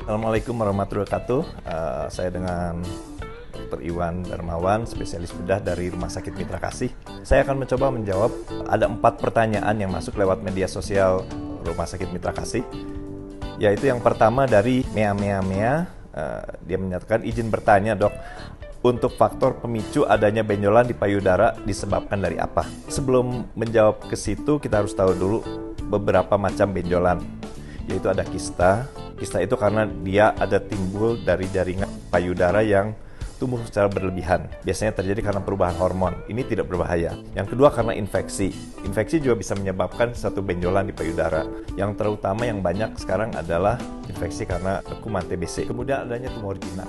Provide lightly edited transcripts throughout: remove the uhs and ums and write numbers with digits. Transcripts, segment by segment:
Assalamualaikum warahmatullahi wabarakatuh. Saya dengan Dr. Iwan Darmawan, spesialis bedah dari Rumah Sakit Mitra Kasih. Saya akan mencoba menjawab ada 4 pertanyaan yang masuk lewat media sosial Rumah Sakit Mitra Kasih. Yaitu yang pertama dari Mea. Dia menyatakan, izin bertanya dok, untuk faktor pemicu adanya benjolan di payudara disebabkan dari apa? Sebelum menjawab ke situ, kita harus tahu dulu beberapa macam benjolan. Yaitu ada kista. Kista itu karena dia ada timbul dari jaringan payudara yang tumbuh secara berlebihan. Biasanya terjadi karena perubahan hormon. Ini tidak berbahaya. Yang kedua karena infeksi. Infeksi juga bisa menyebabkan satu benjolan di payudara. Yang terutama yang banyak sekarang adalah infeksi karena kuman TBC. Kemudian adanya tumor jinak.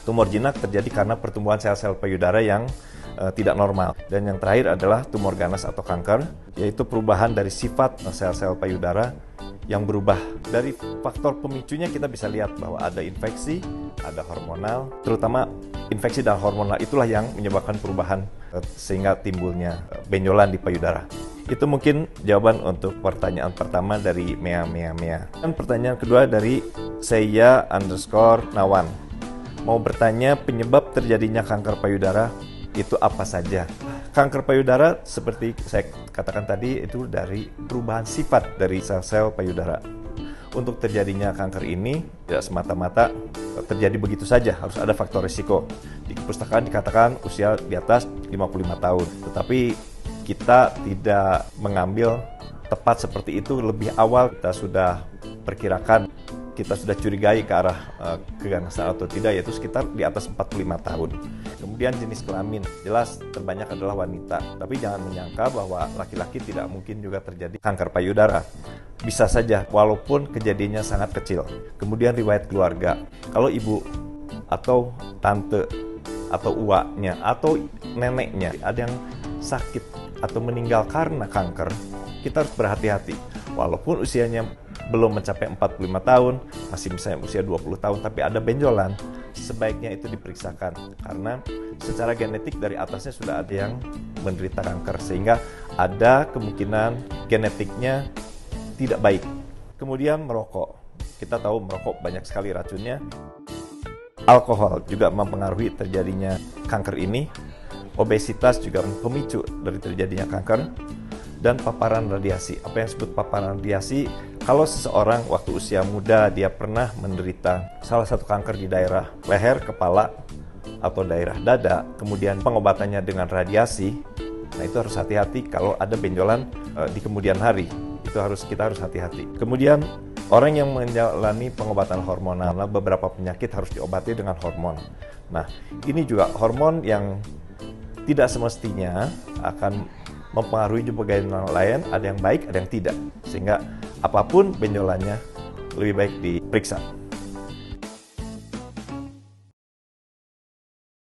Tumor jinak terjadi karena pertumbuhan sel-sel payudara yang tidak normal. Dan yang terakhir adalah tumor ganas atau kanker, yaitu perubahan dari sifat sel-sel payudara yang berubah. Dari faktor pemicunya kita bisa lihat bahwa ada infeksi, ada hormonal, terutama infeksi dan hormonal itulah yang menyebabkan perubahan sehingga timbulnya benjolan di payudara. Itu mungkin jawaban untuk pertanyaan pertama dari Mea. Dan pertanyaan kedua dari Saya_Nawan. Mau bertanya penyebab terjadinya kanker payudara itu apa saja? Kanker payudara seperti saya katakan tadi itu dari perubahan sifat dari sel-sel payudara. Untuk terjadinya kanker ini tidak semata-mata terjadi begitu saja, harus ada faktor risiko. Di perpustakaan dikatakan usia di atas 55 tahun, tetapi kita tidak mengambil tepat seperti itu. Lebih awal kita sudah perkirakan, kita sudah curigai ke arah keganasan atau tidak, yaitu sekitar di atas 45 tahun. Kemudian jenis kelamin, jelas terbanyak adalah wanita. Tapi jangan menyangka bahwa laki-laki tidak mungkin juga terjadi kanker payudara. Bisa saja, walaupun kejadiannya sangat kecil. Kemudian riwayat keluarga. Kalau ibu atau tante atau uaknya atau neneknya ada yang sakit atau meninggal karena kanker, kita harus berhati-hati. Walaupun usianya belum mencapai 45 tahun, masih misalnya usia 20 tahun, tapi ada benjolan, sebaiknya itu diperiksakan. Karena secara genetik dari atasnya sudah ada yang menderita kanker, sehingga ada kemungkinan genetiknya tidak baik. Kemudian merokok. Kita tahu merokok banyak sekali racunnya. Alkohol juga mempengaruhi terjadinya kanker ini. Obesitas juga pemicu dari terjadinya kanker. Dan paparan radiasi. Apa yang disebut paparan radiasi? Kalau seseorang waktu usia muda dia pernah menderita salah satu kanker di daerah leher, kepala, atau daerah dada, kemudian pengobatannya dengan radiasi, nah itu harus hati-hati kalau ada benjolan di kemudian hari. Kita harus hati-hati. Kemudian orang yang menjalani pengobatan hormonal, beberapa penyakit harus diobati dengan hormon. Nah, ini juga hormon yang tidak semestinya akan mempengaruhi bagian lain, ada yang baik, ada yang tidak. Sehingga apapun benjolannya lebih baik diperiksa.